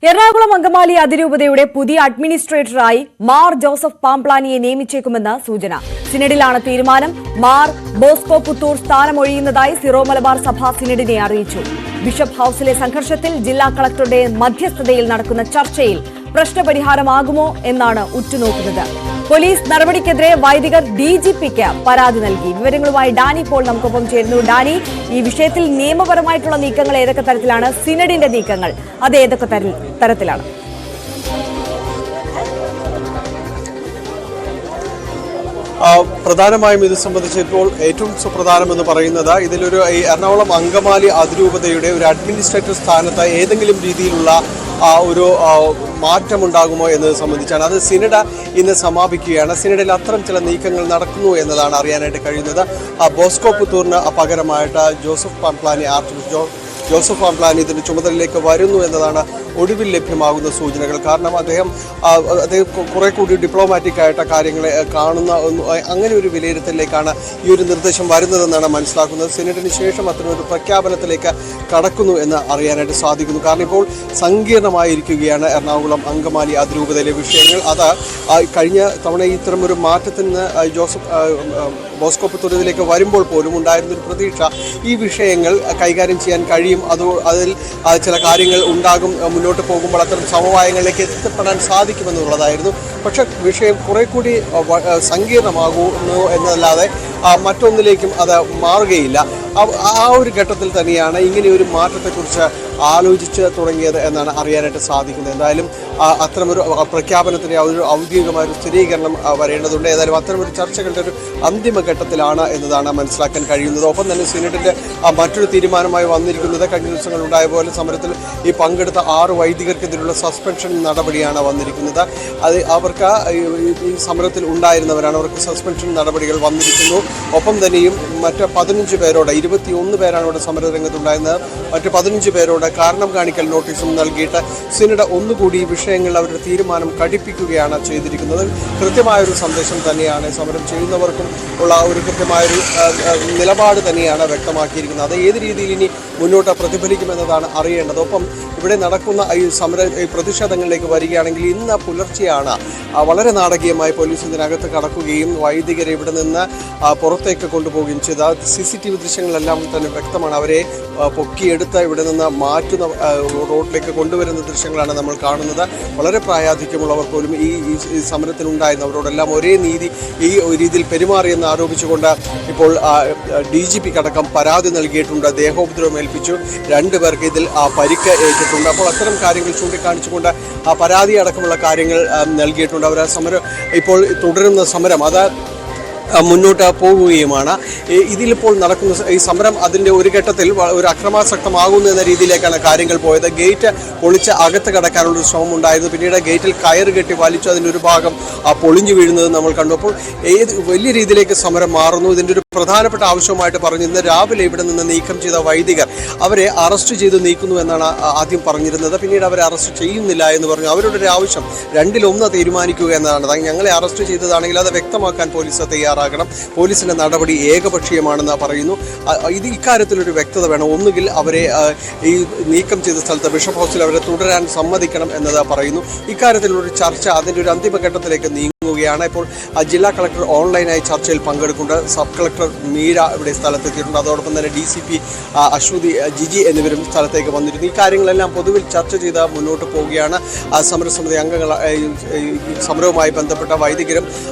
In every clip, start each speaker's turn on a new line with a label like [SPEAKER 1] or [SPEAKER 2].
[SPEAKER 1] എറണാകുളം അങ്കമാലി അതിരൂപതയുടെ പുതിയ അഡ്മിനിസ്ട്രേറ്ററായി മാർ ജോസഫ് പാംപ്ലാനിയെ നിയമിച്ചേക്കുമെന്ന് സൂചന. സിനഡിലാണ് തീരുമാനം. മാർ ബോസ്കോ പുത്തൂർ സ്ഥാനമൊഴിയുന്നതായി സിറോ മലബാർ സഭ സിനഡിനെ അറിയിച്ചു. ബിഷപ്പ് ഹൌസിലെ സംഘർഷത്തിൽ ജില്ലാ കളക്ടറുടെ മധ്യസ്ഥതയിൽ നടക്കുന്ന ചർച്ചയിൽ പ്രശ്നപരിഹാരമാകുമോ എന്നാണ് ഉറ്റുനോക്കുന്നത്. പോലീസ് നടപടിക്കെതിരെ വൈദികർ ഡിജിപിക്ക് പരാതി നൽകി. വിവരങ്ങളുമായി ഡാനി പോൾ നമുക്കൊപ്പം ചേരുന്നു. ഡാനി, ഈ വിഷയത്തിൽ നിയമപരമായിട്ടുള്ള നീക്കങ്ങൾ ഏതൊക്കെ തരത്തിലാണ്? സിനഡിന്റെ നീക്കങ്ങൾ അത് ഏതൊക്കെ തരത്തിലാണ്?
[SPEAKER 2] പ്രധാനമായും ഇത് സംബന്ധിച്ചിപ്പോൾ ഏറ്റവും സുപ്രധാനമെന്ന് പറയുന്നത് ഇതിലൊരു എറണാകുളം അങ്കമാലി അതിരൂപതയുടെ ഒരു അഡ്മിനിസ്ട്രേറ്റർ സ്ഥാനത്ത് ഏതെങ്കിലും രീതിയിലുള്ള ഒരു മാറ്റമുണ്ടാകുമോ എന്നത് സംബന്ധിച്ചാണ്. അത് സിനഡ് ഇന്ന് സമാപിക്കുകയാണ്. സിനഡിൽ അത്തരം ചില നീക്കങ്ങൾ നടക്കുന്നു എന്നതാണ് അറിയാനായിട്ട് കഴിയുന്നത്. ബോസ്കോ പുത്തൂറിന് പകരമായിട്ട് ജോസഫ് പാംപ്ലാനി ഇതിൻ്റെ ചുമതലയിലേക്ക് വരുന്നു എന്നതാണ് ഒടുവിൽ ലഭ്യമാകുന്ന സൂചനകൾ. കാരണം അദ്ദേഹം കുറെ കൂടി ഡിപ്ലോമാറ്റിക് ആയിട്ട് കാര്യങ്ങളെ കാണുന്ന അങ്ങനെ ഒരു വിലയിരുത്തലിലേക്കാണ് ഈ ഒരു നിർദ്ദേശം വരുന്നതെന്നാണ് മനസ്സിലാക്കുന്നത്. സിനഡിന് ശേഷം അത്തരമൊരു പ്രഖ്യാപനത്തിലേക്ക് കടക്കുന്നു എന്ന് അറിയാനായിട്ട് സാധിക്കുന്നു. കാരണം ഇപ്പോൾ സങ്കീർണമായിരിക്കുകയാണ് എറണാകുളം അങ്കമാലി അതിരൂപതയിലെ വിഷയങ്ങൾ. അത് കഴിഞ്ഞ തവണ ഇത്തരമൊരു മാറ്റത്തിന് ബോസ്കോ പുത്തൂരിലേക്ക് വരുമ്പോൾ പോലും ഉണ്ടായിരുന്നൊരു പ്രതീക്ഷ ഈ വിഷയങ്ങൾ കൈകാര്യം ചെയ്യാൻ കഴിയും, അതിൽ ചില കാര്യങ്ങൾ ഉണ്ടാകും, മുന്നോട്ട് പോകുമ്പോൾ അത്തരം സമവായങ്ങളിലേക്ക് എത്തിപ്പെടാൻ സാധിക്കുമെന്നുള്ളതായിരുന്നു. പക്ഷേ വിഷയം കുറെ കൂടി സങ്കീർണമാകുന്നു എന്നതല്ലാതെ മറ്റൊന്നിലേക്കും അത് മാറുകയില്ല. ആ ഒരു ഘട്ടത്തിൽ തന്നെയാണ് ഇങ്ങനെയൊരു മാറ്റത്തെക്കുറിച്ച് ആലോചിച്ച് തുടങ്ങിയത് എന്നാണ് അറിയാനായിട്ട് സാധിക്കുന്നത്. എന്തായാലും അത്തരമൊരു പ്രഖ്യാപനത്തിന് ഒരു ഔദ്യോഗികമായ ഒരു സ്ഥിരീകരണം വരേണ്ടതുണ്ട്. ഏതായാലും അത്തരമൊരു ചർച്ചകളുടെ ഒരു അന്തിമഘട്ടത്തിലാണ് എന്നതാണ് മനസ്സിലാക്കാൻ കഴിയുന്നത്. ഒപ്പം തന്നെ സിനഡിൻ്റെ മറ്റൊരു തീരുമാനമായി വന്നിരിക്കുന്നത് കഴിഞ്ഞ ദിവസങ്ങൾ ഉണ്ടായ പോലെ സമരത്തിൽ ഈ പങ്കെടുത്ത 6 വൈദികർക്കെതിരെയുള്ള സസ്പെൻഷൻ നടപടിയാണ് വന്നിരിക്കുന്നത്. അത് അവർക്ക് ഈ സമരത്തിൽ ഉണ്ടായിരുന്നവരാണ്, അവർക്ക് സസ്പെൻഷൻ നടപടികൾ വന്നിരിക്കുന്നു. ഒപ്പം തന്നെയും മറ്റ് 15 പേരോട് 21 പേരാണ് ഇവിടെ സമരരംഗത്തുണ്ടായിരുന്നത്. മറ്റ് 15 പേരോട് കാരണം കാണിക്കൽ നോട്ടീസും നൽകിയിട്ട് സിനഡ് ഒന്നുകൂടി ഈ വിഷയങ്ങളിൽ അവരുടെ തീരുമാനം കടുപ്പിക്കുകയാണ് ചെയ്തിരിക്കുന്നത്. കൃത്യമായൊരു സന്ദേശം തന്നെയാണ് സമരം ചെയ്യുന്നവർക്കും ഉള്ള ഒരു കൃത്യമായൊരു നിലപാട് തന്നെയാണ് വ്യക്തമാക്കിയിരിക്കുന്നത്. അത് ഏത് രീതിയിൽ ഇനി മുന്നോട്ട് പ്രതിഫലിക്കുമെന്നതാണ് അറിയേണ്ടത്. ഒപ്പം ഇവിടെ നടക്കുന്ന ഈ പ്രതിഷേധങ്ങളിലേക്ക് വരികയാണെങ്കിൽ ഇന്ന് പുലർച്ചെയാണ് വളരെ നാടകീയമായി പോലീസ് ഇതിനകത്ത് കടക്കുകയും വൈദികരെ ഇവിടെ നിന്ന് പുറത്തേക്ക് കൊണ്ടുപോവുകയും ചെയ്ത CCTV ദൃശ്യങ്ങളെല്ലാം തന്നെ വ്യക്തമാണ്. അവരെ പൊക്കിയെടുത്ത് ഇവിടെ നിന്ന് മാറ്റുന്ന റോഡിലേക്ക് കൊണ്ടുവരുന്ന ദൃശ്യങ്ങളാണ് നമ്മൾ കാണുന്നത്. വളരെ പ്രായാധിക്യമുള്ളവർ പോലും ഈ സമരത്തിലുണ്ടായിരുന്നു. അവരോടെല്ലാം ഒരേ ഈ രീതിയിൽ പെരുമാറിയെന്ന് ആരോപിച്ചുകൊണ്ട് ഇപ്പോൾ DGP അടക്കം പരാതി നൽകിയിട്ടുണ്ട്. ദേഹോപദ്രവം ഏൽപ്പിച്ചു, 2 പേർക്ക് ഇതിൽ പരിക്ക് ഏറ്റിട്ടുണ്ട്. അപ്പോൾ അത്തരം കാര്യങ്ങൾ ചൂണ്ടിക്കാണിച്ചുകൊണ്ട് പരാതി അടക്കമുള്ള കാര്യങ്ങൾ നൽകിയിട്ടുണ്ട്. അവർ ഇപ്പോൾ തുടരുന്ന സമരം അത് മുന്നോട്ട് പോവുകയുമാണ്. ഇതിലിപ്പോൾ നടക്കുന്ന ഈ സമരം അതിൻ്റെ ഒരു ഘട്ടത്തിൽ ഒരു അക്രമാസക്തമാകുന്നു എന്ന രീതിയിലേക്കാണ് കാര്യങ്ങൾ പോയത്. ഗേറ്റ് പൊളിച്ച് അകത്ത് കടക്കാനുള്ളൊരു ശ്രമം ഉണ്ടായിരുന്നു. പിന്നീട് ഗേറ്റിൽ കയറ് കെട്ടി വലിച്ചു അതിൻ്റെ ഒരു ഭാഗം പൊളിഞ്ഞു വീഴുന്നത് നമ്മൾ കണ്ടു. അപ്പോൾ വലിയ രീതിയിലേക്ക് സമരം മാറുന്നു. ഇതിൻ്റെ ഒരു പ്രധാനപ്പെട്ട ആവശ്യമായിട്ട് പറഞ്ഞു ഇന്ന് രാവിലെ ഇവിടെ നിന്ന് നീക്കം ചെയ്ത വൈദികർ അവരെ അറസ്റ്റ് ചെയ്ത് നീക്കുന്നു എന്നാണ് ആദ്യം പറഞ്ഞിരുന്നത്. പിന്നീട് അവരെ അറസ്റ്റ് ചെയ്യുന്നില്ല എന്ന് പറഞ്ഞു. അവരുടെ ഒരു ആവശ്യം 2-1 തീരുമാനിക്കുക എന്നതാണ്. ഞങ്ങളെ അറസ്റ്റ് ചെയ്തതാണെങ്കിൽ അത് വ്യക്തമാക്കാൻ പോലീസ് തയ്യാറാകണം, പോലീസിന്റെ നടപടി ഏകപക്ഷീയമാണെന്ന് പറയുന്നു. ഇക്കാര്യത്തിലൊരു വ്യക്തത വേണം. ഒന്നുകിൽ അവരെ ഈ നീക്കം ചെയ്ത സ്ഥലത്ത് ബിഷപ്പ് ഹൗസിൽ അവരെ തുടരാൻ സമ്മതിക്കണം എന്നത് പറയുന്നു. ഇക്കാര്യത്തിലൊരു ചർച്ച അതിൻ്റെ ഒരു അന്തിമഘട്ടത്തിലേക്ക് നീങ്ങുകയാണ്. ഇപ്പോൾ ജില്ലാ കളക്ടർ ഓൺലൈനായി ചർച്ചയിൽ പങ്കെടുക്കുന്നുണ്ട്. സബ് കളക്ടർ മീര ഇവിടെ സ്ഥലത്തെത്തിയിട്ടുണ്ട്. അതോടൊപ്പം തന്നെ DCP അശ്വതി ജിജി എന്നിവരും സ്ഥലത്തേക്ക് വന്നിരുന്നു. ഈ കാര്യങ്ങളെല്ലാം പൊതുവിൽ ചർച്ച ചെയ്ത് മുന്നോട്ട് പോവുകയാണ്. സമരസമിതി അംഗങ്ങൾ സമരവുമായി ബന്ധപ്പെട്ട വൈദികരും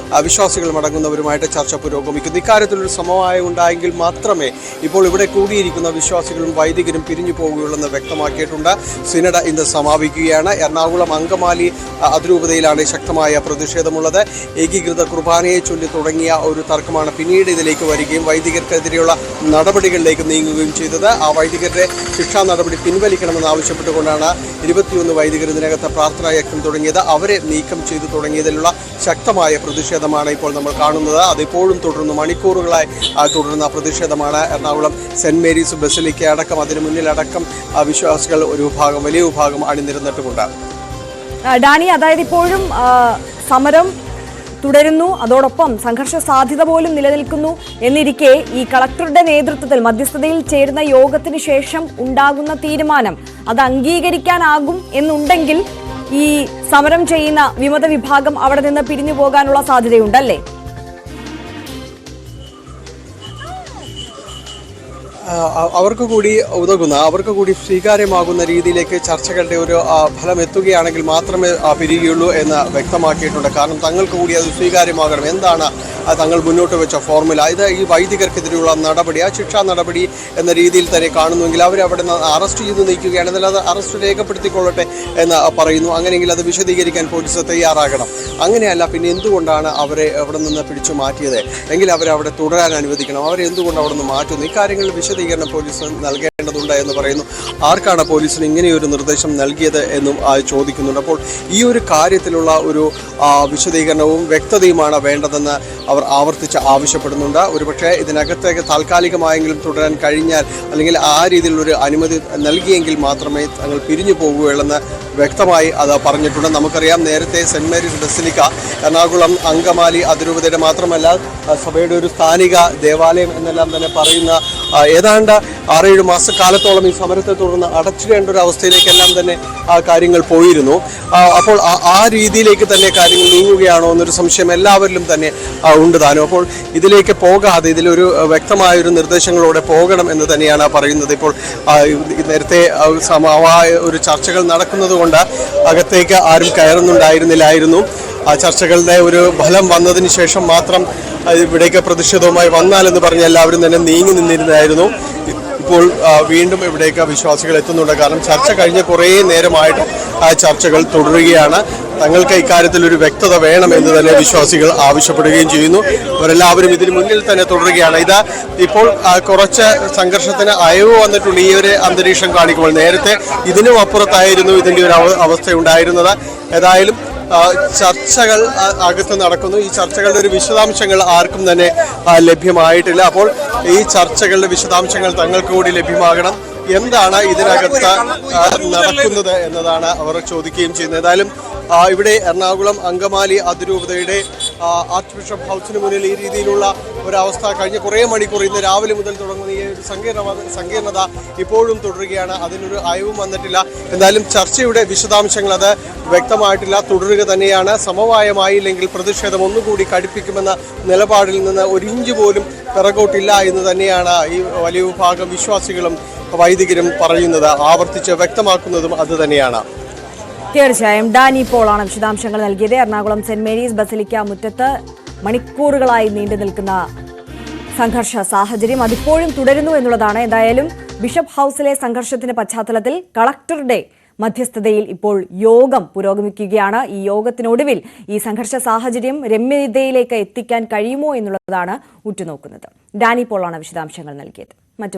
[SPEAKER 2] വിശ്വാസികളും അടങ്ങുന്നവരുമായിട്ട് ചർച്ച പുരോഗമിക്കുന്നു. ഇക്കാര്യത്തിലൊരു സമവായം ഉണ്ടായെങ്കിൽ മാത്രമേ ഇപ്പോൾ ഇവിടെ കൂടിയിരിക്കുന്ന വിശ്വാസികളും വൈദികരും പിരിഞ്ഞു പോവുകയുള്ളെന്ന് വ്യക്തമാക്കിയിട്ടുണ്ട്. സിനഡ് ഇന്ന് സമാപിക്കുകയാണ്. എറണാകുളം അങ്കമാലി അതിരൂപതയിലാണ് ശക്തമായ പ്രതിഷേധമുള്ളത്. ഏകീകൃത കുർബാനയെ ചൊല്ലി തുടങ്ങിയ ഒരു തർക്കമാണ് പിന്നീട് ഇതിലേക്ക് വരികയും വൈദികർക്കെതിരെയുള്ള നടപടികളിലേക്ക് നീങ്ങുകയും ചെയ്തത്. ആ വൈദികരുടെ ശിക്ഷാ നടപടി പിൻവലിക്കണമെന്ന് ആവശ്യപ്പെട്ടുകൊണ്ടാണ് 21 വൈദികർ ഇതിനകത്ത് പ്രാർത്ഥനാ യജ്ഞം തുടങ്ങിയത്. അവരെ നീക്കം ചെയ്തു തുടങ്ങിയതിലുള്ള ശക്തമായ പ്രതിഷേധമാണ് ഇപ്പോൾ നമ്മൾ കാണുന്നത്. അതിപ്പോഴും തുടരുന്നു. മണിക്കൂറുകളായി തുടരുന്ന പ്രതിഷേധമാണ്. എറണാകുളം സെന്റ് മേരീസ് ബസിലിക്ക അടക്കം അതിന് മുന്നിലടക്കം വിശ്വാസികൾ വലിയ വിഭാഗം അണിനിരന്നിട്ടുമുണ്ട്.
[SPEAKER 1] ഡാനി, അതായത് ഇപ്പോഴും സമരം തുടരുന്നു. അതോടൊപ്പം സംഘർഷ സാധ്യത പോലും നിലനിൽക്കുന്നു എന്നിരിക്കെ ഈ കളക്ടറുടെ നേതൃത്വത്തിൽ മധ്യസ്ഥതയിൽ ചേരുന്ന യോഗത്തിന് ശേഷം ഉണ്ടാകുന്ന തീരുമാനം അത് അംഗീകരിക്കാനാകും എന്നുണ്ടെങ്കിൽ ഈ സമരം ചെയ്യുന്ന വിമത വിഭാഗം അവിടെ നിന്ന് പിരിഞ്ഞു പോകാനുള്ള സാധ്യതയുണ്ടല്ലേ?
[SPEAKER 2] അവർക്ക് കൂടി ഉതകുന്ന, അവർക്ക് കൂടി സ്വീകാര്യമാകുന്ന രീതിയിലേക്ക് ചർച്ചകളുടെ ഒരു ഫലം എത്തുകയാണെങ്കിൽ മാത്രമേ പിരിയുകയുള്ളൂ എന്ന് വ്യക്തമാക്കിയിട്ടുണ്ട്. കാരണം തങ്ങൾക്ക് കൂടി അത് സ്വീകാര്യമാകണം. എന്താണ് തങ്ങൾ മുന്നോട്ട് വെച്ച ഫോർമുല? ഇത് ഈ വൈദികർക്കെതിരെയുള്ള നടപടി, ആ ശിക്ഷാ നടപടി എന്ന രീതിയിൽ തന്നെ കാണുന്നുവെങ്കിൽ അവരവിടെ നിന്ന് അറസ്റ്റ് ചെയ്ത് നീക്കുകയാണെങ്കിൽ അത് അറസ്റ്റ് രേഖപ്പെടുത്തിക്കൊള്ളട്ടെ എന്ന് പറയുന്നു. അങ്ങനെയെങ്കിൽ അത് വിശദീകരിക്കാൻ പോലീസ് തയ്യാറാകണം. അങ്ങനെയല്ല പിന്നെ എന്തുകൊണ്ടാണ് അവരെ അവിടെ നിന്ന് പിടിച്ചു മാറ്റിയത് എങ്കിൽ അവരവിടെ തുടരാൻ അനുവദിക്കണം. അവരെ എന്തുകൊണ്ട് അവിടെ നിന്ന് മാറ്റുന്നു? ഇക്കാര്യങ്ങളിൽ വിശദീകരണം പോലീസ് നൽകേണ്ടതുണ്ട് എന്ന് പറയുന്നു. ആർക്കാണ് പോലീസിന് ഇങ്ങനെയൊരു നിർദ്ദേശം നൽകിയത് എന്നും ചോദിക്കുന്നുണ്ട്. അപ്പോൾ ഈ ഒരു കാര്യത്തിലുള്ള ഒരു വിശദീകരണവും വ്യക്തതയുമാണ് വേണ്ടതെന്ന് അവർ ആവർത്തിച്ച് ആവശ്യപ്പെടുന്നുണ്ട്. ഒരുപക്ഷെ ഇതിനകത്തേക്ക് താൽക്കാലികമായെങ്കിലും തുടരാൻ കഴിഞ്ഞാൽ അല്ലെങ്കിൽ ആ രീതിയിലുള്ളൊരു അനുമതി നൽകിയെങ്കിൽ മാത്രമേ തങ്ങൾ പിരിഞ്ഞു പോകുകയുള്ളെന്ന് വ്യക്തമായി അത് പറഞ്ഞിട്ടുണ്ട്. നമുക്കറിയാം, നേരത്തെ saint Mary's basilica Ernakulam Angamaly അതിരൂപതയുടെ മാത്രമല്ല സഭയുടെ ഒരു സ്ഥാനിക ദേവാലയം എന്നെല്ലാം തന്നെ പറയുന്ന ഏതാണ്ട് 6-7 മാസക്കാലത്തോളം ഈ സമരത്തെ തുടർന്ന് അടച്ചിടേണ്ട ഒരു അവസ്ഥയിലേക്കെല്ലാം തന്നെ ആ കാര്യങ്ങൾ പോയിരുന്നു. അപ്പോൾ ആ രീതിയിലേക്ക് തന്നെ കാര്യങ്ങൾ നീങ്ങുകയാണോ എന്നൊരു സംശയം എല്ലാവരിലും തന്നെ ഉണ്ട് താനും. അപ്പോൾ ഇതിലേക്ക് പോകാതെ ഇതിലൊരു വ്യക്തമായൊരു നിർദ്ദേശങ്ങളോടെ പോകണം എന്ന് തന്നെയാണ് പറയുന്നത്. ഇപ്പോൾ നേരത്തെ ഒരു ചർച്ചകൾ നടക്കുന്നത് കൊണ്ട് അകത്തേക്ക് ആരും കയറുന്നുണ്ടായിരുന്നില്ലായിരുന്നു. ആ ചർച്ചകളുടെ ഒരു ഫലം വന്നതിന് ശേഷം മാത്രം ഇവിടേക്ക് പ്രതിഷേധവുമായി വന്നാലെന്ന് പറഞ്ഞ് എല്ലാവരും തന്നെ നീങ്ങി നിന്നിരുന്നായിരുന്നു. ഇപ്പോൾ വീണ്ടും ഇവിടേക്ക് വിശ്വാസികൾ എത്തുന്നുണ്ട്. കാരണം ചർച്ച കഴിഞ്ഞ് കുറേ നേരമായിട്ട് ആ ചർച്ചകൾ തുടരുകയാണ്. തങ്ങൾക്ക് ഇക്കാര്യത്തിൽ ഒരു വ്യക്തത വേണം എന്ന് തന്നെ വിശ്വാസികൾ ആവശ്യപ്പെടുകയും ചെയ്യുന്നു. അവരെല്ലാവരും ഇതിന് മുന്നിൽ തന്നെ തുടരുകയാണ്. ഇത് ഇപ്പോൾ കുറച്ച് സംഘർഷത്തിന് അയവ് വന്നിട്ടുണ്ട്. ഈ ഒരു അന്തരീക്ഷം കാണിക്കുമ്പോൾ നേരത്തെ ഇതിനും അപ്പുറത്തായിരുന്നു ഇതിൻ്റെ ഒരു അവസ്ഥ ഉണ്ടായിരുന്നത്. ഏതായാലും ചർച്ചകൾ അകത്ത് നടക്കുന്നു. ഈ ചർച്ചകളുടെ ഒരു വിശദാംശങ്ങൾ ആർക്കും തന്നെ ലഭ്യമായിട്ടില്ല. അപ്പോൾ ഈ ചർച്ചകളുടെ വിശദാംശങ്ങൾ തങ്ങൾക്ക് കൂടി ലഭ്യമാകണം. എന്താണ് ഇതിനകത്ത് നടക്കുന്നത് എന്നതാണ് അവർ ചോദിക്കുകയും ചെയ്യുന്നത്. ഏതായാലും ഇവിടെ എറണാകുളം അങ്കമാലി അതിരൂപതയുടെ ആർച്ച് ബിഷപ്പ് ഹൗസിന് മുന്നിൽ ഈ രീതിയിലുള്ള ഒരവസ്ഥ കഴിഞ്ഞ കുറേ മണിക്കൂർ ഇന്ന് രാവിലെ മുതൽ തുടങ്ങുന്ന ഈ ഒരു സങ്കീർണത ഇപ്പോഴും തുടരുകയാണ്. അതിനൊരു അയവും വന്നിട്ടില്ല. എന്തായാലും ചർച്ചയുടെ വിശദാംശങ്ങൾ അത് വ്യക്തമായിട്ടില്ല. തുടരുക തന്നെയാണ്. സമവായമായില്ലെങ്കിൽ പ്രതിഷേധം ഒന്നുകൂടി കടുപ്പിക്കുമെന്ന നിലപാടിൽ നിന്ന് ഒരു ഇഞ്ച് പോലും പിറകോട്ടില്ല എന്ന് തന്നെയാണ് ഈ വലിയ വിഭാഗം വിശ്വാസികളും വൈദികരും പറയുന്നത്. ആവർത്തിച്ച് വ്യക്തമാക്കുന്നതും അത് തന്നെയാണ്.
[SPEAKER 1] തീർച്ചയായും ഡാനി പോളാണ് വിശദാംശങ്ങൾ നൽകിയത്. എറണാകുളം സെന്റ് മേരീസ് ബസിലിക്ക മുറ്റത്ത് മണിക്കൂറുകളായി നീണ്ടു നിൽക്കുന്ന സംഘർഷ സാഹചര്യം അതിപ്പോഴും തുടരുന്നു എന്നുള്ളതാണ്. എന്തായാലും ബിഷപ്പ് ഹൌസിലെ സംഘർഷത്തിന്റെ പശ്ചാത്തലത്തിൽ കളക്ടറുടെ മധ്യസ്ഥതയിൽ ഇപ്പോൾ യോഗം പുരോഗമിക്കുകയാണ്. ഈ യോഗത്തിനൊടുവിൽ ഈ സംഘർഷ സാഹചര്യം രമ്യതയിലേക്ക് എത്തിക്കാൻ കഴിയുമോ എന്നുള്ളതാണ് ഉറ്റുനോക്കുന്നത്. ഡാനി പോളാണ് വിശദാംശങ്ങൾ നൽകിയത്.